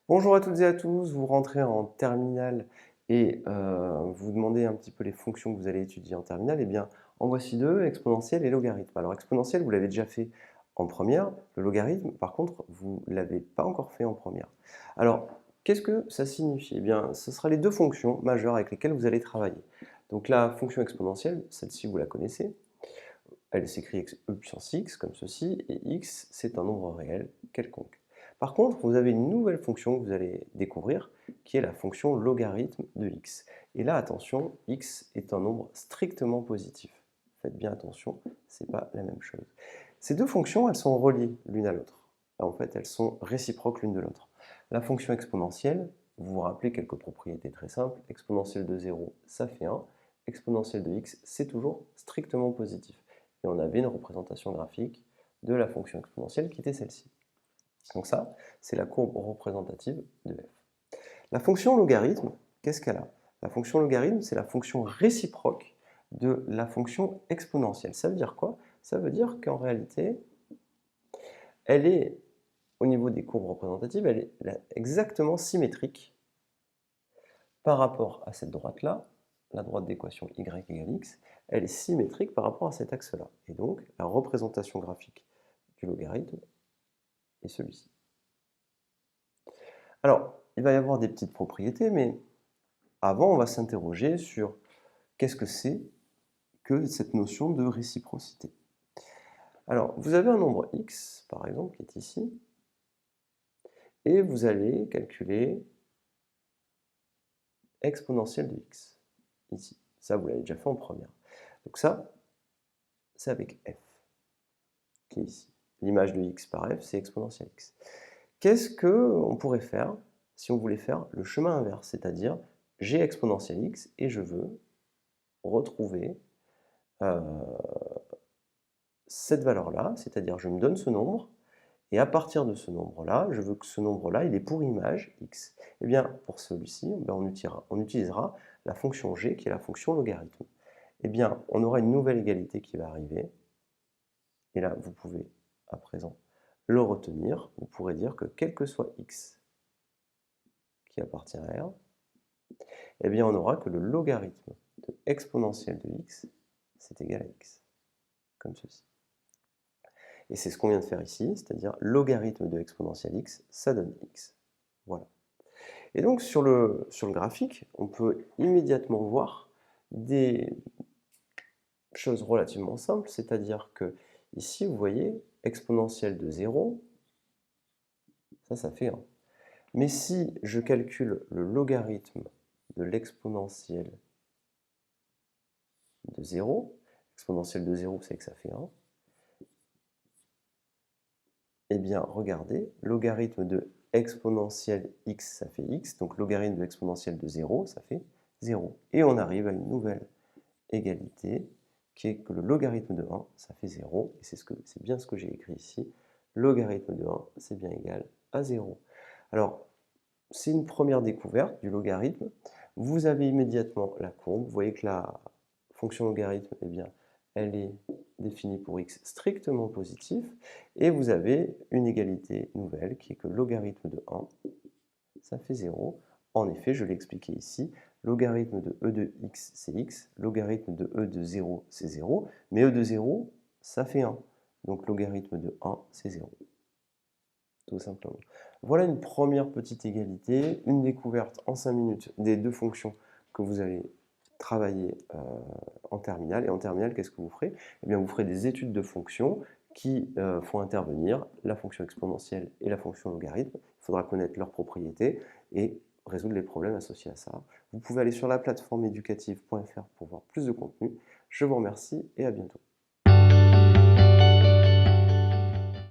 Bonjour à toutes et à tous, vous rentrez en terminale et vous demandez un petit peu les fonctions que vous allez étudier en terminale. Eh bien, en voici deux, exponentielle et logarithme. Alors, exponentielle, vous l'avez déjà fait en première. Le logarithme, par contre, vous ne l'avez pas encore fait en première. Alors, qu'est-ce que ça signifie? Eh bien, ce sera les deux fonctions majeures avec lesquelles vous allez travailler. Donc, la fonction exponentielle, celle-ci, vous la connaissez. Elle s'écrit e puissance x, comme ceci, et x, c'est un nombre réel quelconque. Par contre, vous avez une nouvelle fonction que vous allez découvrir, qui est la fonction logarithme de x. Et là, attention, x est un nombre strictement positif. Faites bien attention, ce n'est pas la même chose. Ces deux fonctions, elles sont reliées l'une à l'autre. En fait, elles sont réciproques l'une de l'autre. La fonction exponentielle, vous vous rappelez quelques propriétés très simples. Exponentielle de 0, ça fait 1. Exponentielle de x, c'est toujours strictement positif. Et on avait une représentation graphique de la fonction exponentielle qui était celle-ci. Donc ça, c'est la courbe représentative de f. La fonction logarithme, qu'est-ce qu'elle a? La fonction logarithme, c'est la fonction réciproque de la fonction exponentielle. Ça veut dire quoi? Ça veut dire qu'en réalité, elle est, au niveau des courbes représentatives, elle est exactement symétrique par rapport à cette droite-là, la droite d'équation y égale x, elle est symétrique par rapport à cet axe-là. Et donc, la représentation graphique du logarithme est celui-ci. Alors, il va y avoir des petites propriétés, mais avant, on va s'interroger sur qu'est-ce que c'est que cette notion de réciprocité. Alors, vous avez un nombre x, par exemple, qui est ici, et vous allez calculer exponentielle de x, ici. Ça, vous l'avez déjà fait en première. Donc ça, c'est avec f, qui est ici. L'image de x par f, c'est exponentielle x. Qu'est-ce qu'on pourrait faire si on voulait faire le chemin inverse, c'est-à-dire j'ai exponentielle x et je veux retrouver euh, cette valeur-là, c'est-à-dire je me donne ce nombre, et à partir de ce nombre-là, je veux que ce nombre-là, il ait pour image x. Eh bien, pour celui-ci, on utilisera la fonction g, qui est la fonction logarithme. Eh bien, on aura une nouvelle égalité qui va arriver, et là, vous pouvez, à présent, le retenir. Vous pourrez dire que quel que soit x qui appartient à R, eh bien, on aura que le logarithme de exponentielle de x, c'est égal à x, comme ceci. Et c'est ce qu'on vient de faire ici, c'est-à-dire logarithme de exponentielle x, ça donne x. Voilà. Et donc sur le graphique, on peut immédiatement voir des choses relativement simples, c'est-à-dire que ici, vous voyez, exponentielle de 0, ça fait 1. Mais si je calcule le logarithme de l'exponentielle de 0, exponentielle de 0, c'est que ça fait 1, eh bien, regardez, logarithme de exponentielle x, ça fait x, donc logarithme de exponentielle de 0, ça fait 0. Et on arrive à une nouvelle égalité, qui est que le logarithme de 1, ça fait 0, et c'est bien ce que j'ai écrit ici, logarithme de 1, c'est bien égal à 0. Alors, c'est une première découverte du logarithme. Vous avez immédiatement la courbe, vous voyez que la fonction logarithme, eh bien, elle est définie pour x strictement positif, et vous avez une égalité nouvelle qui est que logarithme de 1, ça fait 0. En effet, je l'ai expliqué ici, logarithme de e de x, c'est x, logarithme de e de 0, c'est 0, mais e de 0, ça fait 1. Donc logarithme de 1, c'est 0. Tout simplement. Voilà une première petite égalité, une découverte en 5 minutes des deux fonctions que vous allez travailler en terminale. Et en terminale, qu'est-ce que vous ferez? Eh bien, vous ferez des études de fonctions qui font intervenir la fonction exponentielle et la fonction logarithme. Il faudra connaître leurs propriétés et résoudre les problèmes associés à ça. Vous pouvez aller sur la plateforme éducative.fr pour voir plus de contenu. Je vous remercie et à bientôt.